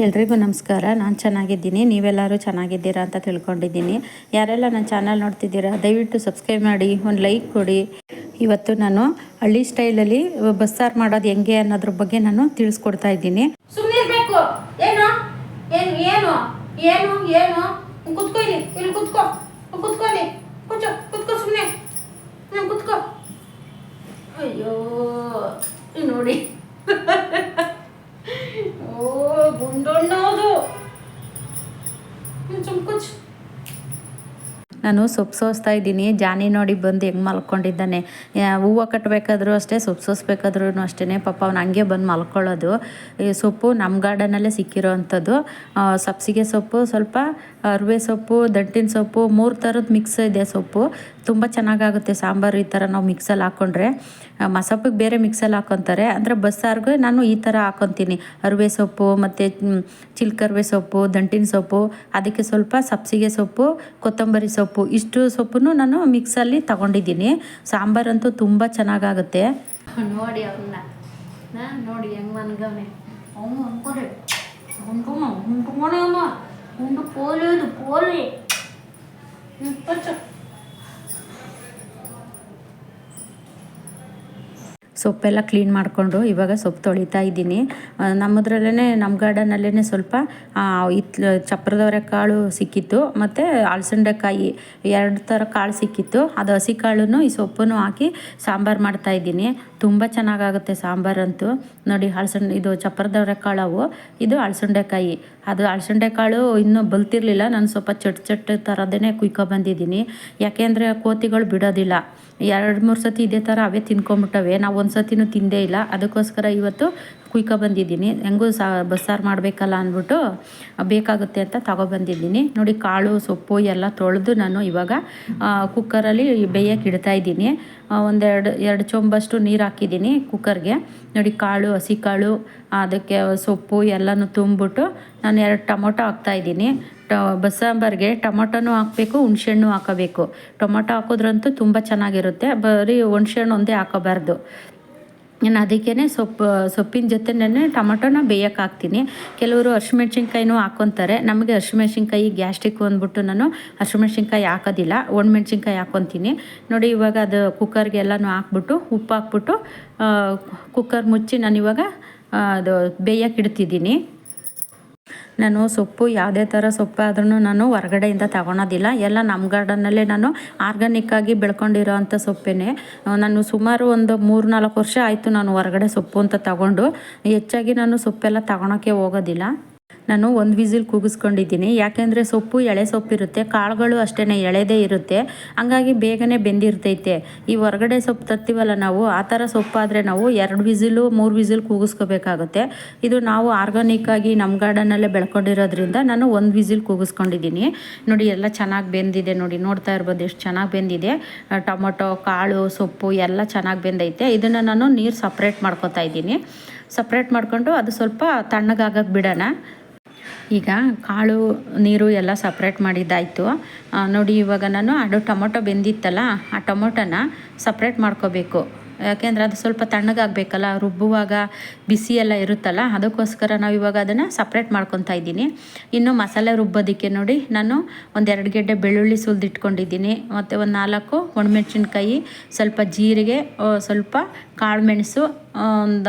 ಎಲ್ರಿಗೂ ನಮಸ್ಕಾರ. ನಾನು ಚೆನ್ನಾಗಿದ್ದೀನಿ, ನೀವೆಲ್ಲರೂ ಚೆನ್ನಾಗಿದ್ದೀರಾ ಅಂತ ತಿಳ್ಕೊಂಡಿದ್ದೀನಿ. ಯಾರೆಲ್ಲ ನನ್ನ ಚಾನಲ್ ನೋಡ್ತಿದ್ದೀರಾ ದಯವಿಟ್ಟು ಸಬ್ಸ್ಕ್ರೈಬ್ ಮಾಡಿ, ಒಂದು ಲೈಕ್ ಕೊಡಿ. ಇವತ್ತು ನಾನು ಹಳ್ಳಿ ಸ್ಟೈಲಲ್ಲಿ ಬಸ್ಸಾರು ಮಾಡೋದು ಹೆಂಗೆ ಅನ್ನೋದ್ರ ಬಗ್ಗೆ ನಾನು ತಿಳಿಸ್ಕೊಡ್ತಾ ಇದ್ದೀನಿ. ಸುಮ್ಮನಿರ್ಬೇಕು. ಏನು ಏನು ಏನು ಏನು ಏನು ಕುತ್ಕೋ, ಇಲ್ಲಿ ಕುತ್ಕೋ, ಕುತ್ಕೊಳ್ಳಿ, ಕುತ್ಕೋ ಸುಮ್ಮನೆ ಕುತ್ಕೋ. ಅಯ್ಯೋ ನೋಡಿ ಗುಂಡೊಣ್ಣೋದು ಸುಮ್ಕುಚ್. ನಾನು ಸೊಪ್ಪು ಸೋಸ್ತಾ ಇದ್ದೀನಿ. ಜಾನಿ ನೋಡಿ ಬಂದು ಹೆಂಗೆ ಮಲ್ಕೊಂಡಿದ್ದಾನೆ. ಹೂವು ಕಟ್ಟಬೇಕಾದ್ರೂ ಅಷ್ಟೇ, ಸೊಪ್ಪು ಸೋಸ್ಬೇಕಾದ್ರೂ ಅಷ್ಟೇ ಪಾಪ ಅವ್ನು ಹಂಗೆ ಬಂದು ಮಲ್ಕೊಳ್ಳೋದು. ಈ ಸೊಪ್ಪು ನಮ್ಮ ಗಾರ್ಡನಲ್ಲೇ ಸಿಕ್ಕಿರೋ ಅಂಥದ್ದು. ಸಬ್ಸಿಗೆ ಸೊಪ್ಪು, ಸ್ವಲ್ಪ ಅರಿವೆ ಸೊಪ್ಪು, ದಂಟಿನ ಸೊಪ್ಪು, 3 ಥರದ್ದು ಮಿಕ್ಸ್ ಇದೆ ಸೊಪ್ಪು. ತುಂಬ ಚೆನ್ನಾಗಾಗುತ್ತೆ ಸಾಂಬಾರು ಈ ಥರ ನಾವು ಮಿಕ್ಸಲ್ಲಿ ಹಾಕ್ಕೊಂಡ್ರೆ. ಮಸೊಪ್ಪಿಗೆ ಬೇರೆ ಮಿಕ್ಸಲ್ಲಿ ಹಾಕ್ಕೊತಾರೆ, ಅಂದರೆ ಬಸ್ಸಾರಿಗೆ ನಾನು ಈ ಥರ ಹಾಕ್ಕೊತೀನಿ. ಅರಿವೆ ಸೊಪ್ಪು ಮತ್ತು ಚಿಲ್ಕರಿವೆ ಸೊಪ್ಪು, ದಂಟಿನ ಸೊಪ್ಪು, ಅದಕ್ಕೆ ಸ್ವಲ್ಪ ಸಬ್ಸಿಗೆ ಸೊಪ್ಪು, ಕೊತ್ತಂಬರಿ ಸೊಪ್ಪು, ಇಷ್ಟು ಸೊಪ್ಪನ್ನು ನಾನು ಮಿಕ್ಸಲ್ಲಿ ತಗೊಂಡಿದ್ದೀನಿ. ಸಾಂಬಾರಂತೂ ತುಂಬ ಚೆನ್ನಾಗಾಗುತ್ತೆ. ನೋಡಿ ಅವನ್ನ ನೋಡಿ ಹೆಂಗೆ ಮನ್ಗವನೆ. ಅವನು ಅನ್ಕೊಂಡೆ ಉಂಡು ಪೋಲಿಯೋದು ಪೋಲಿ ಸೊಪ್ಪೆಲ್ಲ ಕ್ಲೀನ್ ಮಾಡಿಕೊಂಡು ಇವಾಗ ಸೊಪ್ಪು ತೊಳಿತಾ ಇದ್ದೀನಿ. ನಮ್ಮದ್ರಲ್ಲೇ ನಮ್ಮ ಗಾರ್ಡನಲ್ಲೇ ಸ್ವಲ್ಪ ಚಪ್ರದವರೆ ಕಾಳು ಸಿಕ್ಕಿತ್ತು, ಮತ್ತು ಅಲಸಂಡೆಕಾಯಿ 2 ಥರ ಕಾಳು ಸಿಕ್ಕಿತ್ತು. ಅದು ಹಸಿ ಕಾಳನ್ನು ಈ ಸೊಪ್ಪನ್ನು ಹಾಕಿ ಸಾಂಬಾರು ಮಾಡ್ತಾಯಿದ್ದೀನಿ. ತುಂಬ ಚೆನ್ನಾಗಾಗುತ್ತೆ ಸಾಂಬಾರಂತೂ. ನೋಡಿ ಇದು ಚಪ್ರದವರೆ ಕಾಳವು, ಇದು ಅಲಸಂಡೆಕಾಯಿ. ಅದು ಅಲಸಂಡೆಕಾಳು ಇನ್ನೂ ಬಲ್ತಿರಲಿಲ್ಲ, ನಾನು ಸ್ವಲ್ಪ ಚಟ್ ಥರದೇ ಕುಯ್ಕೊಬಂದಿದ್ದೀನಿ. ಯಾಕೆಂದರೆ ಕೋತಿಗಳು ಬಿಡೋದಿಲ್ಲ. 2-3 ಸತಿ ಇದೇ ಥರ ಅವೇ ತಿನ್ಕೊಂಬಿಟ್ಟವೆ. ನಾವು ಒಂದು ಸತಿನೂ ತಿಂದೇ ಇಲ್ಲ. ಅದಕ್ಕೋಸ್ಕರ ಇವತ್ತು ಕುಯ್ಕೊಬಂದಿದ್ದೀನಿ. ಹೆಂಗೂ ಬಸ್ಸಾರು ಮಾಡಬೇಕಲ್ಲ ಅಂದ್ಬಿಟ್ಟು ಬೇಕಾಗುತ್ತೆ ಅಂತ ತಗೊಬಂದಿದ್ದೀನಿ. ನೋಡಿ ಕಾಳು ಸೊಪ್ಪು ಎಲ್ಲ ತೊಳೆದು ನಾನು ಇವಾಗ ಕುಕ್ಕರಲ್ಲಿ ಬೇಯಕ್ಕೆ ಇಡ್ತಾಯಿದ್ದೀನಿ. 2 ಚೊಂಬಷ್ಟು ನೀರು ಹಾಕಿದ್ದೀನಿ ಕುಕ್ಕರ್ಗೆ. ನೋಡಿ ಕಾಳು, ಹಸಿ ಕಾಳು, ಅದಕ್ಕೆ ಸೊಪ್ಪು ಎಲ್ಲನೂ ತುಂಬಿಬಿಟ್ಟು ನಾನು 2 ಟೊಮೊಟೊ ಹಾಕ್ತಾಯಿದ್ದೀನಿ. ಬಸ್ಸಾಂಬಾರಿಗೆ ಟೊಮೊಟೊನೂ ಹಾಕಬೇಕು, ಹುಣ್ಸೆಹಣ್ಣು ಹಾಕೋಬೇಕು. ಟೊಮೊಟೊ ಹಾಕೋದ್ರಂತೂ ತುಂಬ ಚೆನ್ನಾಗಿರುತ್ತೆ, ಬರೀ ಹುಣ್ಸೆಹಣ್ಣು ಒಂದೇ ಹಾಕೋಬಾರ್ದು. ನಾನು ಅದಕ್ಕೇ ಸೊಪ್ಪಿನ ಜೊತೆನೇ ಟೊಮೊಟೊನ ಬೇಯಕ್ಕೆ ಹಾಕ್ತೀನಿ. ಕೆಲವರು ಹಸಿಮೆಣ್ಸಿನ್ಕಾಯಿನೂ ಹಾಕ್ಕೊತಾರೆ. ನಮಗೆ ಹಸಿಮೆಣ್ಸಿನ್ಕಾಯಿ ಗ್ಯಾಸ್ಟ್ರಿಕ್ ಅಂದ್ಬಿಟ್ಟು ನಾನು ಹಸಿಮೆಣ್ಸಿನ್ಕಾಯಿ ಹಾಕೋದಿಲ್ಲ, ಒಣಮೆಣ್ಸಿನ್ಕಾಯಿ ಹಾಕ್ಕೊತೀನಿ. ನೋಡಿ ಇವಾಗ ಅದು ಕುಕ್ಕರ್ಗೆ ಎಲ್ಲನೂ ಹಾಕ್ಬಿಟ್ಟು ಉಪ್ಪು ಹಾಕ್ಬಿಟ್ಟು ಕುಕ್ಕರ್ ಮುಚ್ಚಿ ನಾನಿವಾಗ ಅದು ಬೇಯಕ್ಕೆ ಇಡ್ತಿದ್ದೀನಿ. ನಾನು ಸೊಪ್ಪು ಯಾವುದೇ ಥರ ಸೊಪ್ಪಾದ್ರೂ ನಾನು ಹೊರಗಡೆಯಿಂದ ತಗೊಳೋದಿಲ್ಲ. ಎಲ್ಲ ನಮ್ಮ ಗಾರ್ಡನಲ್ಲೇ ನಾನು ಆರ್ಗಾನಿಕ್ಕಾಗಿ ಬೆಳ್ಕೊಂಡಿರೋ ಅಂಥ ಸೊಪ್ಪೇ. ನಾನು ಸುಮಾರು ಒಂದು 3-4 ವರ್ಷ ಆಯಿತು ನಾನು ಹೊರಗಡೆ ಸೊಪ್ಪು ಅಂತ ತಗೊಂಡು. ಹೆಚ್ಚಾಗಿ ನಾನು ಸೊಪ್ಪೆಲ್ಲ ತಗೊಳಕ್ಕೆ ಹೋಗೋದಿಲ್ಲ. ನಾನು 1 ವಿಸಿಲ್ ಕೂಗಿಸ್ಕೊಂಡಿದ್ದೀನಿ. ಯಾಕೆಂದರೆ ಸೊಪ್ಪು ಎಳೆ ಸೊಪ್ಪಿರುತ್ತೆ, ಕಾಳುಗಳು ಅಷ್ಟೇ ಎಳೆದೇ ಇರುತ್ತೆ, ಹಂಗಾಗಿ ಬೇಗನೆ ಬೆಂದಿರ್ತೈತೆ. ಈ ಹೊರಗಡೆ ಸೊಪ್ಪು ತರ್ತೀವಲ್ಲ ನಾವು, ಆ ಥರ ಸೊಪ್ಪಾದರೆ ನಾವು 2 ವಿಸಿಲು 3 ವಿಸಿಲ್ ಕೂಗಿಸ್ಕೋಬೇಕಾಗುತ್ತೆ. ಇದು ನಾವು ಆರ್ಗಾನಿಕ್ಕಾಗಿ ನಮ್ಮ ಗಾರ್ಡನಲ್ಲೇ ಬೆಳ್ಕೊಂಡಿರೋದ್ರಿಂದ ನಾನು 1 ವಿಸಿಲ್ ಕೂಗಿಸ್ಕೊಂಡಿದ್ದೀನಿ. ನೋಡಿ ಎಲ್ಲ ಚೆನ್ನಾಗಿ ಬೆಂದಿದೆ. ನೋಡ್ತಾ ಇರ್ಬೋದು ಎಷ್ಟು ಚೆನ್ನಾಗಿ ಬೆಂದಿದೆ. ಟೊಮೊಟೊ, ಕಾಳು, ಸೊಪ್ಪು ಎಲ್ಲ ಚೆನ್ನಾಗಿ ಬೆಂದೈತೆ. ಇದನ್ನು ನಾನು ನೀರು ಸಪ್ರೇಟ್ ಮಾಡ್ಕೊತಾ ಇದ್ದೀನಿ. ಸಪ್ರೇಟ್ ಮಾಡ್ಕೊಂಡು ಅದು ಸ್ವಲ್ಪ ತಣ್ಣಗಾಗಕ್ಕೆ ಬಿಡೋಣ. ಈಗ ಕಾಳು ನೀರು ಎಲ್ಲ ಸಪ್ರೇಟ್ ಮಾಡಿದ್ದಾಯಿತು. ನೋಡಿ ಇವಾಗ ನಾನು ಅದು ಟೊಮೊಟೊ ಬೆಂದಿತ್ತಲ್ಲ, ಆ ಟೊಮೊಟೊನ ಸಪ್ರೇಟ್ ಮಾಡ್ಕೋಬೇಕು. ಯಾಕೆಂದರೆ ಅದು ಸ್ವಲ್ಪ ತಣ್ಣಗಾಗಬೇಕಲ್ಲ, ರುಬ್ಬುವಾಗ ಬಿಸಿ ಎಲ್ಲ ಇರುತ್ತಲ್ಲ, ಅದಕ್ಕೋಸ್ಕರ ನಾವು ಇವಾಗ ಅದನ್ನು ಸಪ್ರೇಟ್ ಮಾಡ್ಕೊತಾ ಇದ್ದೀನಿ. ಇನ್ನು ಮಸಾಲೆ ರುಬ್ಬೋದಕ್ಕೆ ನೋಡಿ ನಾನು 2 ಗೆಡ್ಡೆ ಬೆಳ್ಳುಳ್ಳಿ ಸುಲಿದಿಟ್ಕೊಂಡಿದ್ದೀನಿ, ಮತ್ತು 4 ಒಣಮೆಣ್ಸಿನ್ಕಾಯಿ, ಸ್ವಲ್ಪ ಜೀರಿಗೆ, ಸ್ವಲ್ಪ ಕಾಳು ಮೆಣಸು,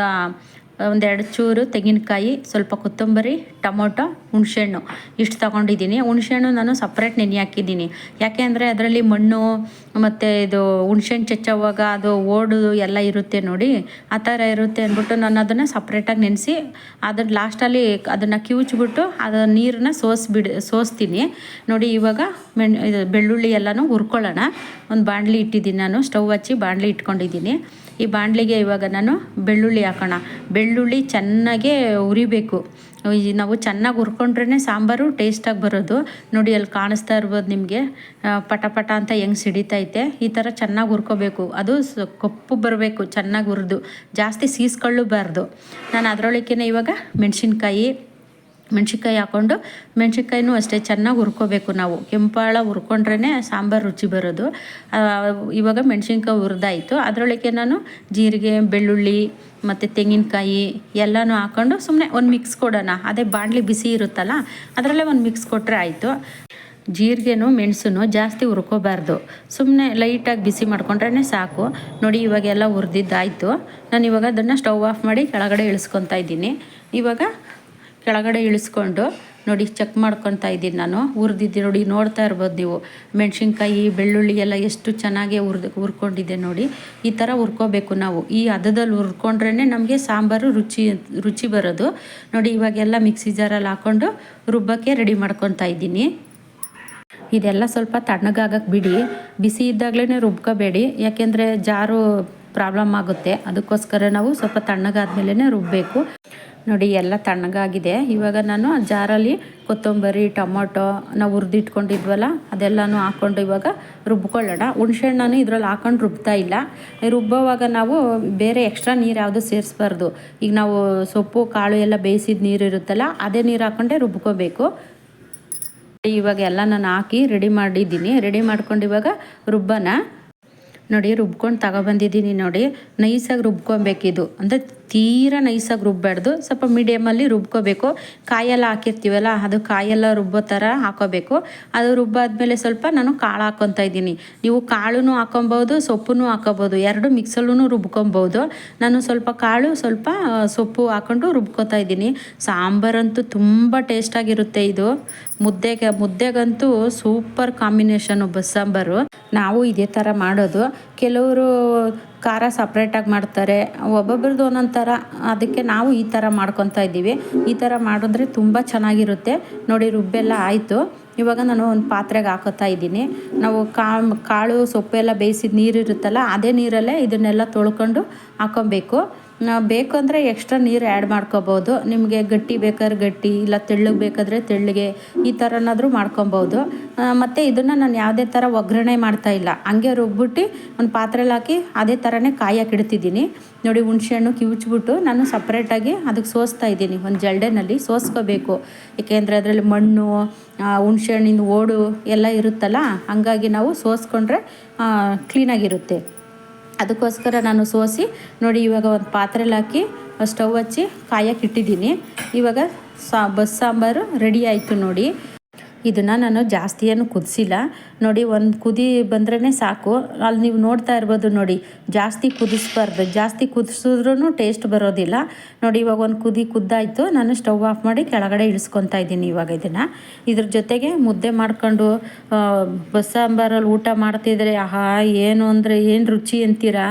2 ಚೂರು ತೆಂಗಿನಕಾಯಿ, ಸ್ವಲ್ಪ ಕೊತ್ತಂಬರಿ, ಟೊಮೊಟೊ, ಹುಣಸೆಹಣ್ಣು ಇಷ್ಟು ತೊಗೊಂಡಿದ್ದೀನಿ. ಹುಣಸೆಹಣ್ಣು ನಾನು ಸಪ್ರೇಟ್ ನೆನೆ ಹಾಕಿದ್ದೀನಿ. ಯಾಕೆ ಅಂದರೆ ಅದರಲ್ಲಿ ಮಣ್ಣು ಮತ್ತು ಇದು ಹುಣಸೆಹಣ್ಣು ಚಚ್ಚೋವಾಗ ಅದು ಓಡು ಎಲ್ಲ ಇರುತ್ತೆ ನೋಡಿ, ಆ ಥರ ಇರುತ್ತೆ ಅಂದ್ಬಿಟ್ಟು ನಾನು ಅದನ್ನು ಸಪ್ರೇಟಾಗಿ ನೆನೆಸಿ ಅದನ್ನು ಲಾಸ್ಟಲ್ಲಿ ಅದನ್ನು ಕಿವುಚ್ಬಿಟ್ಟು ಅದು ನೀರನ್ನ ಸೋಸ್ತೀನಿ. ನೋಡಿ ಇವಾಗ ಇದು ಬೆಳ್ಳುಳ್ಳಿ ಎಲ್ಲನೂ ಹುರ್ಕೊಳ್ಳೋಣ. ಒಂದು ಬಾಣಲಿ ಇಟ್ಟಿದ್ದೀನಿ, ನಾನು ಸ್ಟವ್ ಹಚ್ಚಿ ಬಾಣಲಿ ಇಟ್ಕೊಂಡಿದ್ದೀನಿ. ಈ ಬಾಣಲಿಗೆ ಇವಾಗ ನಾನು ಬೆಳ್ಳುಳ್ಳಿ ಹಾಕೋಣ. ಬೆಳ್ಳುಳ್ಳಿ ಚೆನ್ನಾಗೇ ಉರಿಬೇಕು. ನಾವು ಚೆನ್ನಾಗಿ ಹುರ್ಕೊಂಡ್ರೇ ಸಾಂಬಾರು ಟೇಸ್ಟಾಗಿ ಬರೋದು. ನೋಡಿ ಅಲ್ಲಿ ಕಾಣಿಸ್ತಾ ಇರ್ಬೋದು ನಿಮಗೆ, ಪಟ ಪಟ ಅಂತ ಹೆಂಗೆ ಸಿಡಿತೈತೆ. ಈ ಥರ ಚೆನ್ನಾಗಿ ಹುರ್ಕೋಬೇಕು. ಅದು ಕಪ್ಪು ಬರಬೇಕು, ಚೆನ್ನಾಗಿ ಹುರಿದು, ಜಾಸ್ತಿ ಸೀಸ್ಕೊಳ್ಳಬಾರ್ದು. ನಾನು ಅದರೊಳಕ್ಕೇ ಇವಾಗ ಮೆಣಸಿನ್ಕಾಯಿ, ಮೆಣ್ಸಿನ್ಕಾಯಿ ಹಾಕ್ಕೊಂಡು ಮೆಣ್ಸಿನ್ಕಾಯಿನೂ ಅಷ್ಟೇ ಚೆನ್ನಾಗಿ ಹುರ್ಕೋಬೇಕು ನಾವು. ಕೆಂಪಾಳ ಹುರ್ಕೊಂಡ್ರೇ ಸಾಂಬಾರು ರುಚಿ ಬರೋದು. ಇವಾಗ ಮೆಣ್ಸಿನ್ಕಾಯಿ ಹುರಿದಾಯಿತು. ಅದರೊಳಗೆ ನಾನು ಜೀರಿಗೆ, ಬೆಳ್ಳುಳ್ಳಿ ಮತ್ತು ತೆಂಗಿನಕಾಯಿ ಎಲ್ಲನೂ ಹಾಕ್ಕೊಂಡು ಸುಮ್ಮನೆ ಒಂದು ಮಿಕ್ಸ್ ಕೊಡೋಣ. ಅದೇ ಬಾಣಲಿ ಬಿಸಿ ಇರುತ್ತಲ್ಲ ಅದರಲ್ಲೇ ಒಂದು ಮಿಕ್ಸ್ ಕೊಟ್ಟರೆ ಆಯಿತು. ಜೀರಿಗೆನೂ ಮೆಣಸು ಜಾಸ್ತಿ ಹುರ್ಕೋಬಾರ್ದು, ಸುಮ್ಮನೆ ಲೈಟಾಗಿ ಬಿಸಿ ಮಾಡ್ಕೊಂಡ್ರೇ ಸಾಕು. ನೋಡಿ ಇವಾಗೆಲ್ಲ ಹುರಿದಿದ್ದಾಯಿತು. ನಾನು ಇವಾಗ ಅದನ್ನು ಸ್ಟವ್ ಆಫ್ ಮಾಡಿ ಕೆಳಗಡೆ ಇಳಿಸ್ಕೊತಾ ಇದ್ದೀನಿ. ಇವಾಗ ಕೆಳಗಡೆ ಇಳಿಸ್ಕೊಂಡು ನೋಡಿ ಚೆಕ್ ಮಾಡ್ಕೊತಾ ಇದ್ದೀನಿ ನಾನು. ಹುರಿದಿದ್ದೆ ನೋಡಿ, ನೋಡ್ತಾ ಇರ್ಬೋದು ನೀವು. ಮೆಣಸಿನ್ಕಾಯಿ, ಬೆಳ್ಳುಳ್ಳಿ ಎಲ್ಲ ಎಷ್ಟು ಚೆನ್ನಾಗಿ ಹುರ್ಕೊಂಡಿದ್ದೆ ನೋಡಿ. ಈ ಥರ ಹುರ್ಕೋಬೇಕು ನಾವು. ಈ ಹದದಲ್ಲಿ ಹುರ್ಕೊಂಡ್ರೇ ನಮಗೆ ಸಾಂಬಾರು ರುಚಿ ಬರೋದು. ನೋಡಿ ಇವಾಗೆಲ್ಲ ಮಿಕ್ಸಿ ಜಾರಲ್ಲಿ ಹಾಕ್ಕೊಂಡು ರುಬ್ಬಕ್ಕೆ ರೆಡಿ ಮಾಡ್ಕೊತಾ ಇದ್ದೀನಿ. ಇದೆಲ್ಲ ಸ್ವಲ್ಪ ತಣ್ಣಗಾಗಕ್ಕೆ ಬಿಡಿ, ಬಿಸಿ ಇದ್ದಾಗಲೇ ರುಬ್ಕೋಬೇಡಿ, ಯಾಕೆಂದರೆ ಜಾರು ಪ್ರಾಬ್ಲಮ್ ಆಗುತ್ತೆ. ಅದಕ್ಕೋಸ್ಕರ ನಾವು ಸ್ವಲ್ಪ ತಣ್ಣಗಾದ್ಮೇಲೆ ರುಬ್ಬಬೇಕು. ನೋಡಿ ಎಲ್ಲ ತಣ್ಣಗಾಗಿದೆ. ಇವಾಗ ನಾನು ಜಾರಲ್ಲಿ ಕೊತ್ತಂಬರಿ, ಟೊಮೊಟೊ ನಾವು ಹುರಿದಿಟ್ಕೊಂಡಿದ್ವಲ್ಲ ಅದೆಲ್ಲನೂ ಹಾಕ್ಕೊಂಡು ಇವಾಗ ರುಬ್ಕೊಳ್ಳೋಣ. ಹುಣಸೆಹಣ್ಣು ಇದ್ರಲ್ಲಿ ಹಾಕೊಂಡು ರುಬ್ತಾ ಇಲ್ಲ. ರುಬ್ಬೋವಾಗ ನಾವು ಬೇರೆ ಎಕ್ಸ್ಟ್ರಾ ನೀರು ಯಾವುದು ಸೇರಿಸ್ಬಾರ್ದು. ಈಗ ನಾವು ಸೊಪ್ಪು ಕಾಳು ಎಲ್ಲ ಬೇಯಿಸಿದ ನೀರು ಇರುತ್ತಲ್ಲ ಅದೇ ನೀರು ಹಾಕ್ಕೊಂಡೆ ರುಬ್ಕೋಬೇಕು. ಇವಾಗ ಎಲ್ಲ ನಾನು ಹಾಕಿ ರೆಡಿ ಮಾಡಿದ್ದೀನಿ. ರೆಡಿ ಮಾಡ್ಕೊಂಡು ಇವಾಗ ರುಬ್ಬನ ನೋಡಿ ರುಬ್ಕೊಂಡು ತಗೊಬಂದಿದ್ದೀನಿ. ನೋಡಿ ನೈಸಾಗಿ ರುಬ್ಕೊಬೇಕಿದು, ಅಂದರೆ ತೀರಾ ನೈಸಾಗಿ ರುಬ್ಬಾರ್ದು, ಸ್ವಲ್ಪ ಮೀಡಿಯಮಲ್ಲಿ ರುಬ್ಕೋಬೇಕು. ಕಾಯೆಲ್ಲ ಹಾಕಿರ್ತೀವಲ್ಲ ಅದು ಕಾಯೆಲ್ಲ ರುಬ್ಬೋ ಥರ ಹಾಕೋಬೇಕು. ಅದು ರುಬ್ಬಾದ್ಮೇಲೆ ಸ್ವಲ್ಪ ನಾನು ಕಾಳು ಹಾಕ್ಕೊತಾ ಇದ್ದೀನಿ. ನೀವು ಕಾಳು ಹಾಕೊಬೋದು, ಸೊಪ್ಪು ಹಾಕೋಬೋದು, ಎರಡು ಮಿಕ್ಸಲ್ಲೂ ರುಬ್ಕೊಬೋದು. ನಾನು ಸ್ವಲ್ಪ ಕಾಳು ಸ್ವಲ್ಪ ಸೊಪ್ಪು ಹಾಕ್ಕೊಂಡು ರುಬ್ಕೋತಾ ಇದ್ದೀನಿ. ಸಾಂಬಾರಂತೂ ತುಂಬ ಟೇಸ್ಟಾಗಿರುತ್ತೆ ಇದು. ಮುದ್ದೆಗಂತೂ ಸೂಪರ್ ಕಾಂಬಿನೇಷನು ಬಸ್ಸಾಂಬಾರು. ನಾವು ಇದೇ ಥರ ಮಾಡೋದು. ಕೆಲವರು ಖಾರ ಸಪ್ರೇಟಾಗಿ ಮಾಡ್ತಾರೆ, ಒಬ್ಬೊಬ್ರದ್ದು ಒಂದೊಂದು ಥರ. ಅದಕ್ಕೆ ನಾವು ಈ ಥರ ಮಾಡ್ಕೊತಾ ಇದ್ದೀವಿ. ಈ ಥರ ಮಾಡಿದ್ರೆ ತುಂಬ ಚೆನ್ನಾಗಿರುತ್ತೆ. ನೋಡಿ ರುಬ್ಬೆಲ್ಲ ಆಯಿತು. ಇವಾಗ ನಾನು ಒಂದು ಪಾತ್ರೆಗೆ ಹಾಕೋತಾ ಇದ್ದೀನಿ. ನಾವು ಕಾಳು ಸೊಪ್ಪೆಲ್ಲ ಬೇಯಿಸಿದ ನೀರಿರುತ್ತಲ್ಲ ಅದೇ ನೀರಲ್ಲೇ ಇದನ್ನೆಲ್ಲ ತೊಳ್ಕೊಂಡು ಹಾಕೊಬೇಕು. ಬೇಕು ಅಂದರೆ ಎಕ್ಸ್ಟ್ರಾ ನೀರು ಆ್ಯಡ್ ಮಾಡ್ಕೊಬೋದು. ನಿಮಗೆ ಗಟ್ಟಿ ಬೇಕಾದ್ರೆ ಗಟ್ಟಿ, ಇಲ್ಲ ತೆಳ್ಳಗೆ ಬೇಕಾದರೆ ತೆಳ್ಳಗೆ, ಈ ಥರನಾದರೂ ಮಾಡ್ಕೊಬೋದು. ಮತ್ತು ಇದನ್ನು ನಾನು ಯಾವುದೇ ಥರ ಒಗ್ಗರಣೆ ಮಾಡ್ತಾಯಿಲ್ಲ, ಹಂಗೆ ರುಬ್ಬಿಟ್ಟು ಒಂದು ಪಾತ್ರೆಲಿ ಹಾಕಿ ಅದೇ ಥರನೇ ಕಾಯಕ್ಕೆ ಇಡ್ತಿದ್ದೀನಿ. ನೋಡಿ ಹುಣಸೆಹಣ್ಣು ಕಿವುಚ್ಬಿಟ್ಟು ನಾನು ಸಪ್ರೇಟಾಗಿ ಅದಕ್ಕೆ ಸೋಸ್ತಾ ಇದ್ದೀನಿ. ಒಂದು ಜಲ್ಡೆನಲ್ಲಿ ಸೋಸ್ಕೋಬೇಕು, ಏಕೆಂದರೆ ಅದರಲ್ಲಿ ಮಣ್ಣು, ಹುಣಸೆಹಣ್ಣಿನ ಓಡು ಎಲ್ಲ ಇರುತ್ತಲ್ಲ, ಹಂಗಾಗಿ ನಾವು ಸೋಸ್ಕೊಂಡ್ರೆ ಕ್ಲೀನಾಗಿರುತ್ತೆ. ಅದಕ್ಕೋಸ್ಕರ ನಾನು ಸೋಸಿ ನೋಡಿ ಇವಾಗ ಒಂದು ಪಾತ್ರೆಲಿ ಹಾಕಿ ಸ್ಟವ್ ಹಚ್ಚಿ ಕಾಯಕ್ಕೆ ಇಟ್ಟಿದ್ದೀನಿ. ಇವಾಗ ಬಸ್ಸಾಂಬಾರು ರೆಡಿ ಆಯಿತು ನೋಡಿ. ಇದನ್ನು ನಾನು ಜಾಸ್ತಿ ಏನು ಕುದಿಸಿಲ್ಲ. ನೋಡಿ ಒಂದು ಕುದಿ ಬಂದ್ರೇ ಸಾಕು. ಅಲ್ಲಿ ನೀವು ನೋಡ್ತಾ ಇರ್ಬೋದು ನೋಡಿ, ಜಾಸ್ತಿ ಕುದಿಸ್ಬಾರ್ದು. ಜಾಸ್ತಿ ಕುದಿಸಿದ್ರೂ ಟೇಸ್ಟ್ ಬರೋದಿಲ್ಲ. ನೋಡಿ ಇವಾಗ ಒಂದು ಕುದ್ದಾಯಿತು. ನಾನು ಸ್ಟವ್ ಆಫ್ ಮಾಡಿ ಕೆಳಗಡೆ ಇಳಿಸ್ಕೊತಾ ಇದ್ದೀನಿ. ಇವಾಗ ಇದ್ರ ಜೊತೆಗೆ ಮುದ್ದೆ ಮಾಡ್ಕೊಂಡು ಬಸ್ಸಾಂಬಾರಲ್ಲಿ ಊಟ ಮಾಡ್ತಿದ್ರೆ ಆಹಾ ಏನು ಅಂದರೆ ಏನು ರುಚಿ ಅಂತೀರಾ.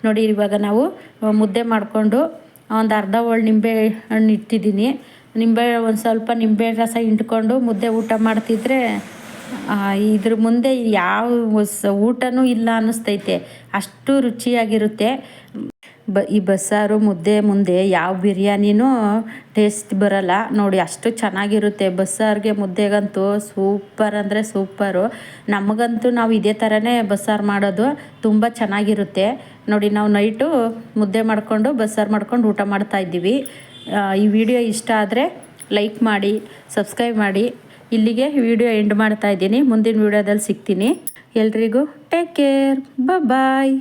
ನೋಡಿ ಇವಾಗ ನಾವು ಮುದ್ದೆ ಮಾಡಿಕೊಂಡು ಒಂದು ಅರ್ಧ ಹೋಳು ನಿಂಬೆ ಹಣ್ಣು ಇಟ್ಟಿದ್ದೀನಿ. ಒಂದು ಸ್ವಲ್ಪ ನಿಂಬೆ ರಸ ಹಿಂಡ್ಕೊಂಡು ಮುದ್ದೆ ಊಟ ಮಾಡ್ತಿದ್ರೆ ಇದ್ರ ಮುಂದೆ ಯಾವ ಊಟನೂ ಇಲ್ಲ ಅನ್ನಿಸ್ತೈತೆ, ಅಷ್ಟು ರುಚಿಯಾಗಿರುತ್ತೆ. ಈ ಬಸ್ಸಾರು ಮುದ್ದೆ ಮುಂದೆ ಯಾವ ಬಿರಿಯಾನಿನೂ ಟೇಸ್ಟ್ ಬರೋಲ್ಲ ನೋಡಿ, ಅಷ್ಟು ಚೆನ್ನಾಗಿರುತ್ತೆ. ಬಸ್ಸಾರಿಗೆ ಮುದ್ದೆಗಂತೂ ಸೂಪರ್ ಅಂದರೆ ಸೂಪರು. ನಮಗಂತೂ ನಾವು ಇದೇ ಥರನೇ ಬಸ್ಸಾರು ಮಾಡೋದು, ತುಂಬ ಚೆನ್ನಾಗಿರುತ್ತೆ. ನೋಡಿ ನಾವು ನೈಟು ಮುದ್ದೆ ಮಾಡಿಕೊಂಡು ಬಸ್ಸಾರು ಮಾಡ್ಕೊಂಡು ಊಟ ಮಾಡ್ತಾಯಿದ್ದೀವಿ. ಈ ವಿಡಿಯೋ ಇಷ್ಟ ಆದರೆ ಲೈಕ್ ಮಾಡಿ, ಸಬ್ಸ್ಕ್ರೈಬ್ ಮಾಡಿ. ಇಲ್ಲಿಗೆ ವಿಡಿಯೋ ಎಂಡ್ ಮಾಡ್ತಾಯಿದ್ದೀನಿ. ಮುಂದಿನ ವಿಡಿಯೋದಲ್ಲಿ ಸಿಗ್ತೀನಿ. ಎಲ್ರಿಗೂ ಟೇಕ್ ಕೇರ್, ಬಾಯ್.